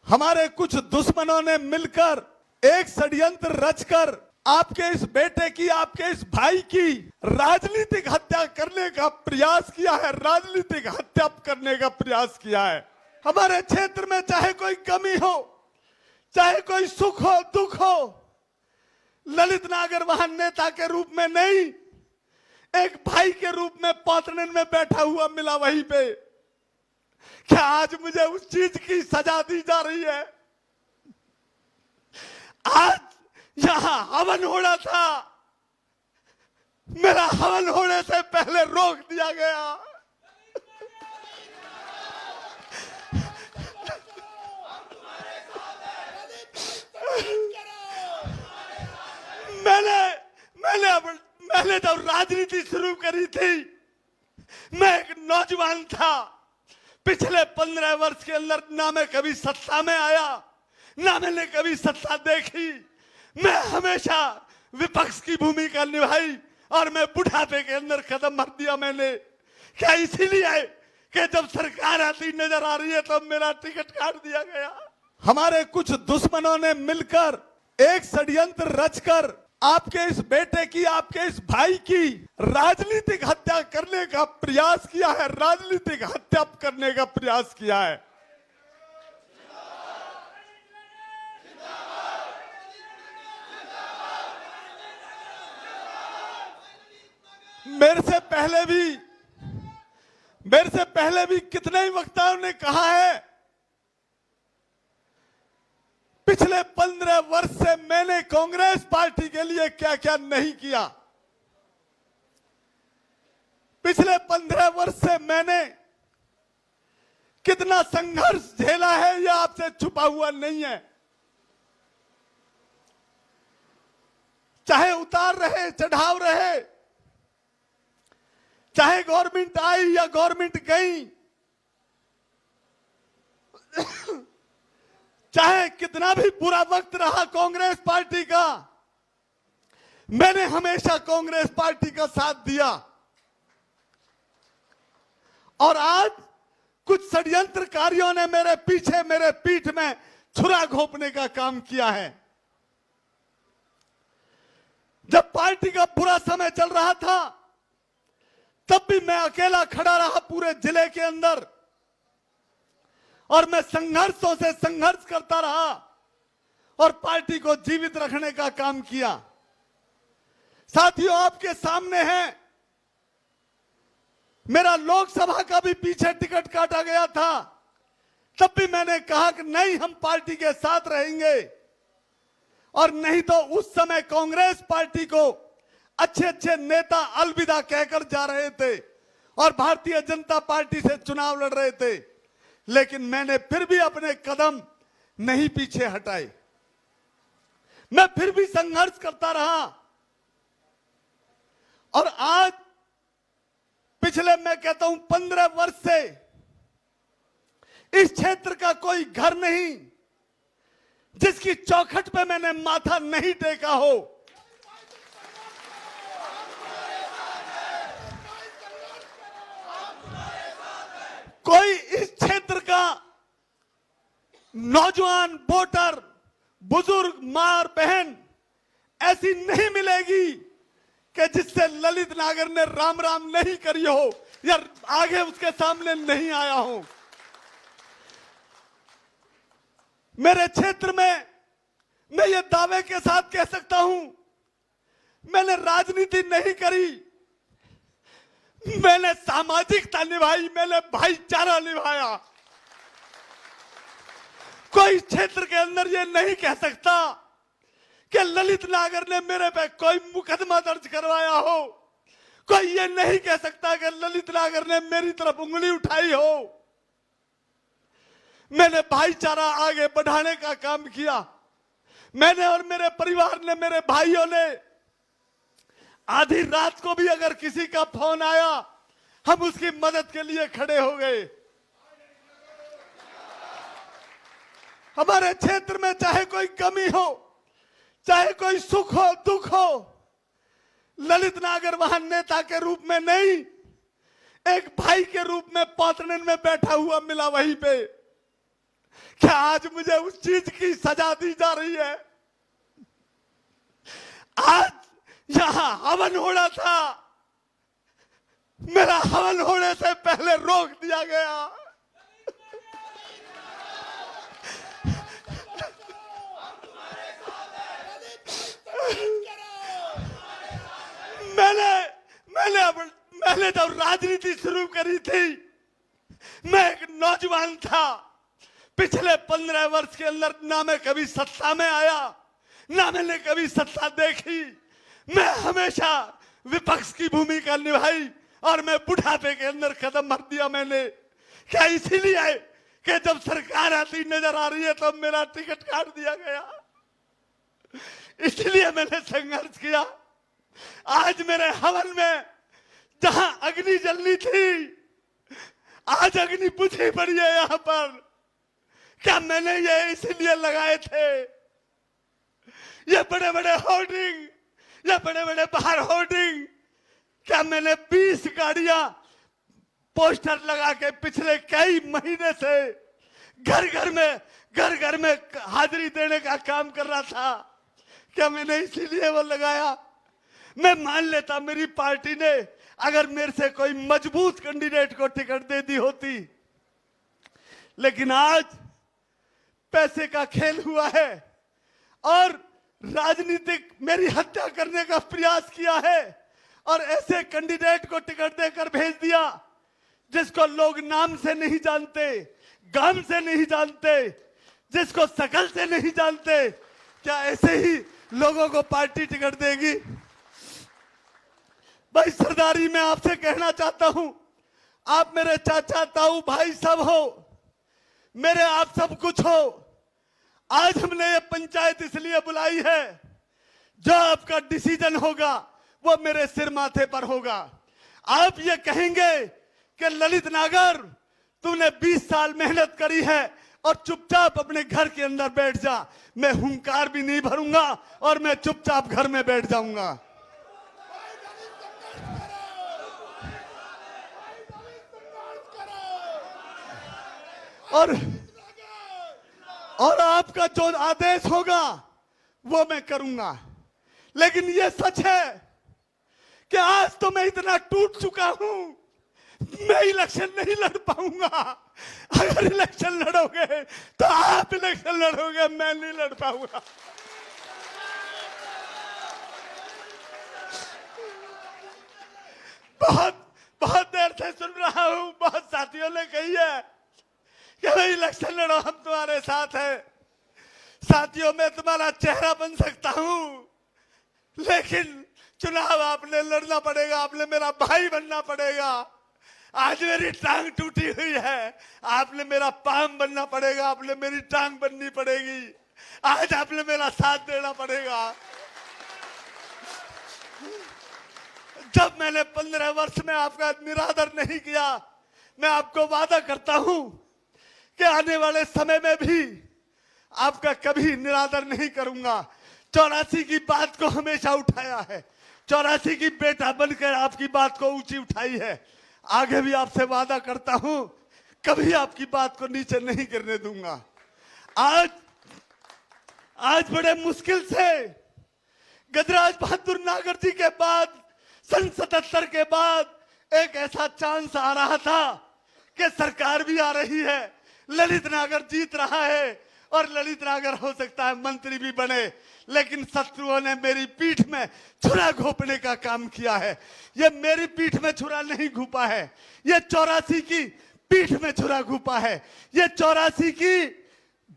हमारे कुछ दुश्मनों ने मिलकर एक षड्यंत्र रचकर आपके इस बेटे की, आपके इस भाई की राजनीतिक हत्या करने का प्रयास किया है, राजनीतिक हत्या करने का प्रयास किया है। हमारे क्षेत्र में चाहे कोई कमी हो, चाहे कोई सुख हो, दुख हो, ललित नागर वहां नेता के रूप में नहीं, एक भाई के रूप में पातनन में बैठा हुआ मिला वहीं पे। क्या आज मुझे उस चीज की सजा दी जा रही है? आज यहां हवन होना था, मेरा हवन होने से पहले रोक दिया गया। मैंने जब राजनीति शुरू करी थी, मैं एक नौजवान था। पिछले 15 वर्ष के अंदर ना मैं कभी सत्ता में आया, ना मैंने कभी सत्ता देखी। मैं हमेशा विपक्ष की भूमिका निभाई और मैं बुढ़ापे के अंदर कदम भर दिया मैंने। क्या इसीलिए कि जब सरकार आती नजर आ रही है तब मेरा टिकट काट दिया गया? हमारे कुछ दुश्मनों ने मिलकर एक षड्यंत्र रचकर आपके इस बेटे की, आपके इस भाई की राजनीतिक हत्या करने का प्रयास किया है, राजनीतिक हत्या करने का प्रयास किया है। मेरे से पहले भी कितने ही वक्ताओं ने कहा है, पिछले 15 वर्ष से मैंने कांग्रेस पार्टी के लिए क्या क्या नहीं किया। पिछले 15 वर्ष से मैंने कितना संघर्ष झेला है, यह आपसे छुपा हुआ नहीं है। चाहे उतार रहे, चढ़ाव रहे, चाहे गवर्नमेंट आई या गवर्नमेंट गई, चाहे कितना भी बुरा वक्त रहा कांग्रेस पार्टी का, मैंने हमेशा कांग्रेस पार्टी का साथ दिया। और आज कुछ षड्यंत्रकारियों ने मेरे पीछे, मेरे पीठ में छुरा घोंपने का काम किया है। जब पार्टी का बुरा समय चल रहा था तब भी मैं अकेला खड़ा रहा पूरे जिले के अंदर, और मैं संघर्षों से संघर्ष करता रहा और पार्टी को जीवित रखने का काम किया। साथियों, आपके सामने है, मेरा लोकसभा का भी पीछे टिकट काटा गया था, तब भी मैंने कहा कि नहीं, हम पार्टी के साथ रहेंगे। और नहीं तो उस समय कांग्रेस पार्टी को अच्छे अच्छे नेता अलविदा कहकर जा रहे थे और भारतीय जनता पार्टी से चुनाव लड़ रहे थे, लेकिन मैंने फिर भी अपने कदम नहीं पीछे हटाए। मैं फिर भी संघर्ष करता रहा। और आज पिछले, मैं कहता हूं, 15 वर्ष से इस क्षेत्र का कोई घर नहीं जिसकी चौखट पे मैंने माथा नहीं टेका हो। कोई इस क्षेत्र का नौजवान वोटर, बुजुर्ग, मां और बहन ऐसी नहीं मिलेगी कि जिससे ललित नागर ने राम राम नहीं करी हो या आगे उसके सामने नहीं आया हो। मेरे क्षेत्र में मैं ये दावे के साथ कह सकता हूं, मैंने राजनीति नहीं करी, मैंने सामाजिकता निभाई, मैंने भाईचारा निभाया। कोई क्षेत्र के अंदर ये नहीं कह सकता कि ललित नागर ने मेरे पे कोई मुकदमा दर्ज करवाया हो। कोई ये नहीं कह सकता कि ललित नागर ने मेरी तरफ उंगली उठाई हो। मैंने भाईचारा आगे बढ़ाने का काम किया। मैंने और मेरे परिवार ने, मेरे भाइयों ने, आधी रात को भी अगर किसी का फोन आया, हम उसकी मदद के लिए खड़े हो गए। हमारे क्षेत्र में चाहे कोई कमी हो, चाहे कोई सुख हो, दुख हो, ललित नागर वहां नेता के रूप में नहीं, एक भाई के रूप में पातनन में बैठा हुआ मिला वहीं पे। क्या आज मुझे उस चीज की सजा दी जा रही है? आज यहां हवन होना था, मेरा हवन होने से पहले रोक दिया गया। मैंने जब राजनीति शुरू करी थी, मैं एक नौजवान था। पिछले 15 वर्ष के अंदर ना मैं कभी सत्ता में आया, ना मैंने कभी सत्ता देखी। मैं हमेशा विपक्ष की भूमिका निभाई और मैं बुढ़ापे के अंदर कदम भर दिया मैंने। क्या इसीलिए कि जब सरकार आती नजर आ रही है तो मेरा टिकट काट दिया गया? इसलिए मैंने संघर्ष किया। आज मेरे हवन में जहां अग्नि जलनी थी, आज अग्नि बुझी पड़ी है यहां पर। क्या मैंने ये इसलिए लगाए थे? ये बड़े बड़े होर्डिंग, ये बड़े बड़े बाहर होर्डिंग, क्या मैंने 20 गाड़ियां पोस्टर लगा के पिछले कई महीने से घर घर में हाजिरी देने का काम कर रहा था? क्या मैंने इसीलिए वो लगाया? मैं मान लेता मेरी पार्टी ने अगर मेरे से कोई मजबूत कैंडिडेट को टिकट दे दी होती, लेकिन आज पैसे का खेल हुआ है और राजनीतिक मेरी हत्या करने का प्रयास किया है और ऐसे कैंडिडेट को टिकट देकर भेज दिया जिसको लोग नाम से नहीं जानते, गांव से नहीं जानते, जिसको शकल से नहीं जानते। क्या ऐसे ही लोगों को पार्टी टिकट देगी? भाई सरदारी मैं आपसे कहना चाहता हूं, आप मेरे चाचा ताऊ भाई सब हो, मेरे आप सब कुछ हो। आज हमने ये पंचायत इसलिए बुलाई है, जो आपका डिसीजन होगा वो मेरे सिर माथे पर होगा। आप ये कहेंगे कि ललित नागर तूने 20 साल मेहनत करी है और चुपचाप अपने घर के अंदर बैठ जा, मैं हुंकार भी नहीं भरूंगा और मैं चुपचाप घर में बैठ जाऊंगा। और आपका जो आदेश होगा वो मैं करूंगा। लेकिन ये सच है कि आज तो मैं इतना टूट चुका हूं, मैं इलेक्शन नहीं लड़ पाऊंगा। अगर इलेक्शन लड़ोगे तो आप इलेक्शन लड़ोगे, मैं नहीं लड़ पाऊंगा। बहुत देर से सुन रहा हूं, बहुत साथियों ने कही है कि भाई इलेक्शन लड़ो, हम तुम्हारे साथ हैं। साथियों मैं तुम्हारा चेहरा बन सकता हूं, लेकिन चुनाव आपने लड़ना पड़ेगा, आपने मेरा भाई बनना पड़ेगा। आज मेरी टांग टूटी हुई है, आपने मेरा पाम बनना पड़ेगा, आपने मेरी टांग बननी पड़ेगी। आज आपने मेरा साथ देना पड़ेगा। जब मैंने 15 वर्ष में आपका निरादर नहीं किया, मैं आपको वादा करता हूं कि आने वाले समय में भी आपका कभी निरादर नहीं करूंगा। 84 की बात को हमेशा उठाया है, 84 की बेटा बनकर आपकी बात को ऊंची उठाई है। आगे भी आपसे वादा करता हूं, कभी आपकी बात को नीचे नहीं गिरने दूंगा। आज बड़े मुश्किल से गजराज बहादुर नागर जी के बाद, सन 77 के बाद एक ऐसा चांस आ रहा था कि सरकार भी आ रही है, ललित नागर जीत रहा है और ललित नागर हो सकता है मंत्री भी बने। लेकिन शत्रुओं ने मेरी पीठ में छुरा घोंपने का काम किया है। ये मेरी पीठ में छुरा नहीं घोंपा है, ये 84 की पीठ में छुरा घोंपा है। ये 84 की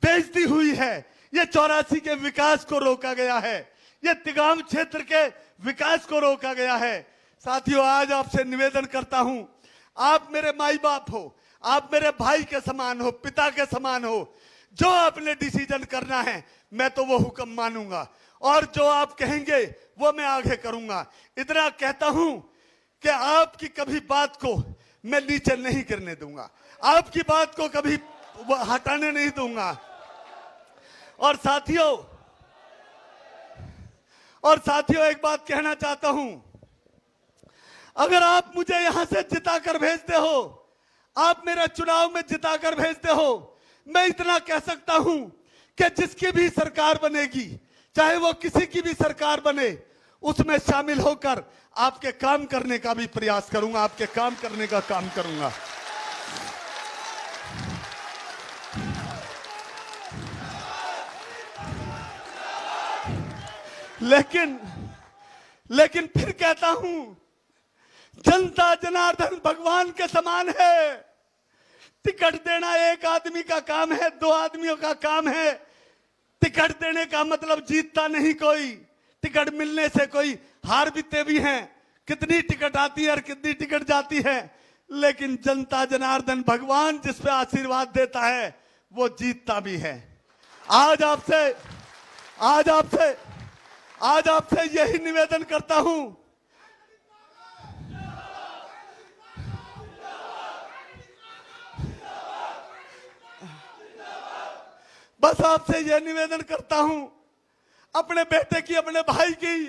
बेइज्जती हुई है, ये 84 के विकास को रोका गया है, ये तिगाम क्षेत्र के विकास को रोका गया है। साथियों आज आपसे निवेदन करता हूं, आप मेरे माई बाप हो, आप मेरे भाई के समान हो, पिता के समान हो। जो आपने डिसीजन करना है मैं तो वो हुक्म मानूंगा और जो आप कहेंगे वो मैं आगे करूंगा। इतना कहता हूं कि आपकी कभी बात को मैं नीचे नहीं करने दूंगा, आपकी बात को कभी हटाने नहीं दूंगा। और साथियों एक बात कहना चाहता हूं, अगर आप मुझे यहां से जिताकर भेजते हो, आप मेरा चुनाव में जिताकर भेजते हो, मैं इतना कह सकता हूं कि जिसकी भी सरकार बनेगी, चाहे वो किसी की भी सरकार बने, उसमें शामिल होकर आपके काम करने का भी प्रयास करूंगा, आपके काम करने का काम करूंगा। लेकिन फिर कहता हूं, जनता जनार्दन भगवान के समान है। टिकट देना एक आदमी का काम है, दो आदमियों का काम है। टिकट देने का मतलब जीतता नहीं कोई, टिकट मिलने से कोई हार बीते भी हैं। कितनी टिकट आती है और कितनी टिकट जाती है, लेकिन जनता जनार्दन भगवान जिस पे आशीर्वाद देता है वो जीतता भी है। आज आपसे यही निवेदन करता हूं, बस आपसे यह निवेदन करता हूं, अपने बेटे की, अपने भाई की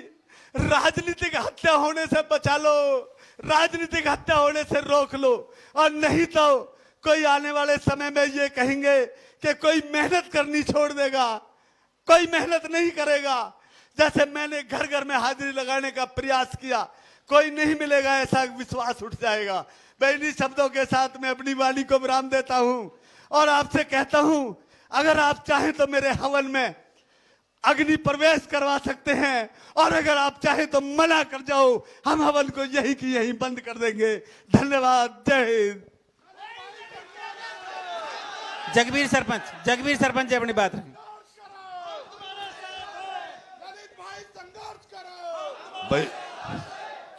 राजनीतिक हत्या होने से बचा लो, राजनीतिक हत्या होने से रोक लो। और नहीं तो कोई आने वाले समय में ये कहेंगे कि कोई मेहनत करनी छोड़ देगा, कोई मेहनत नहीं करेगा। जैसे मैंने घर घर में हाजिरी लगाने का प्रयास किया, कोई नहीं मिलेगा ऐसा विश्वास उठ जाएगा। मैं इन्हीं शब्दों के साथ में अपनी वाणी को विराम देता हूं और आपसे कहता हूं, अगर आप चाहें तो मेरे हवन में अग्नि प्रवेश करवा सकते हैं, और अगर आप चाहें तो मना कर जाओ, हम हवन को यही की यही बंद कर देंगे। धन्यवाद। जय हिंद। जगबीर सरपंच जी अपनी बात रखें। भाई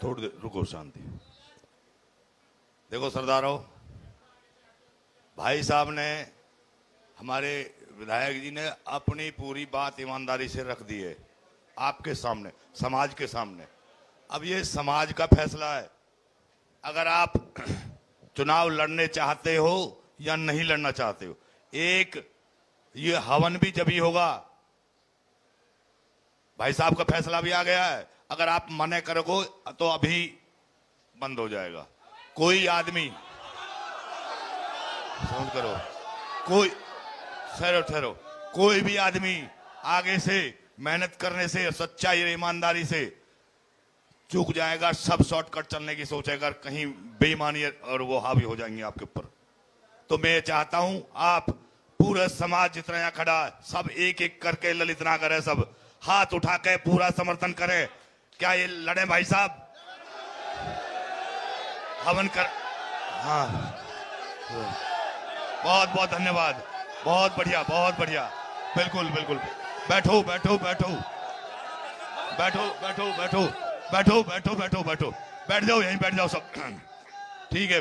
थोड़ी देर रुको, शांति। देखो सरदारों, भाई साहब ने, हमारे विधायक जी ने अपनी पूरी बात ईमानदारी से रख दी है आपके सामने, समाज के सामने। अब ये समाज का फैसला है। अगर आप चुनाव लड़ने चाहते हो या नहीं लड़ना चाहते हो, एक ये हवन भी जब ही होगा। भाई साहब का फैसला भी आ गया है, अगर आप मना करोगे तो अभी बंद हो जाएगा। कोई आदमी, समझ करो, कोई ठहरो, कोई भी आदमी आगे से मेहनत करने से, सच्चाई और ईमानदारी से चूक जाएगा। सब शॉर्टकट चलने की सोचेगा, कहीं बेईमानी और वो हावी हो जाएंगे आपके ऊपर। तो मैं चाहता हूं आप पूरा समाज जितना यहाँ खड़ा है, सब एक एक करके, ललित नागर है, सब हाथ उठा के पूरा समर्थन करें। क्या ये लड़े भाई साहब? हवन कर। हाँ, बहुत बहुत धन्यवाद, बहुत बढ़िया, बहुत बढ़िया। बिल्कुल बिल्कुल, बैठो बैठो बैठो बैठो बैठो बैठो बैठो बैठो बैठो बैठो, बैठ जाओ, यहीं बैठ जाओ सब। ठीक है।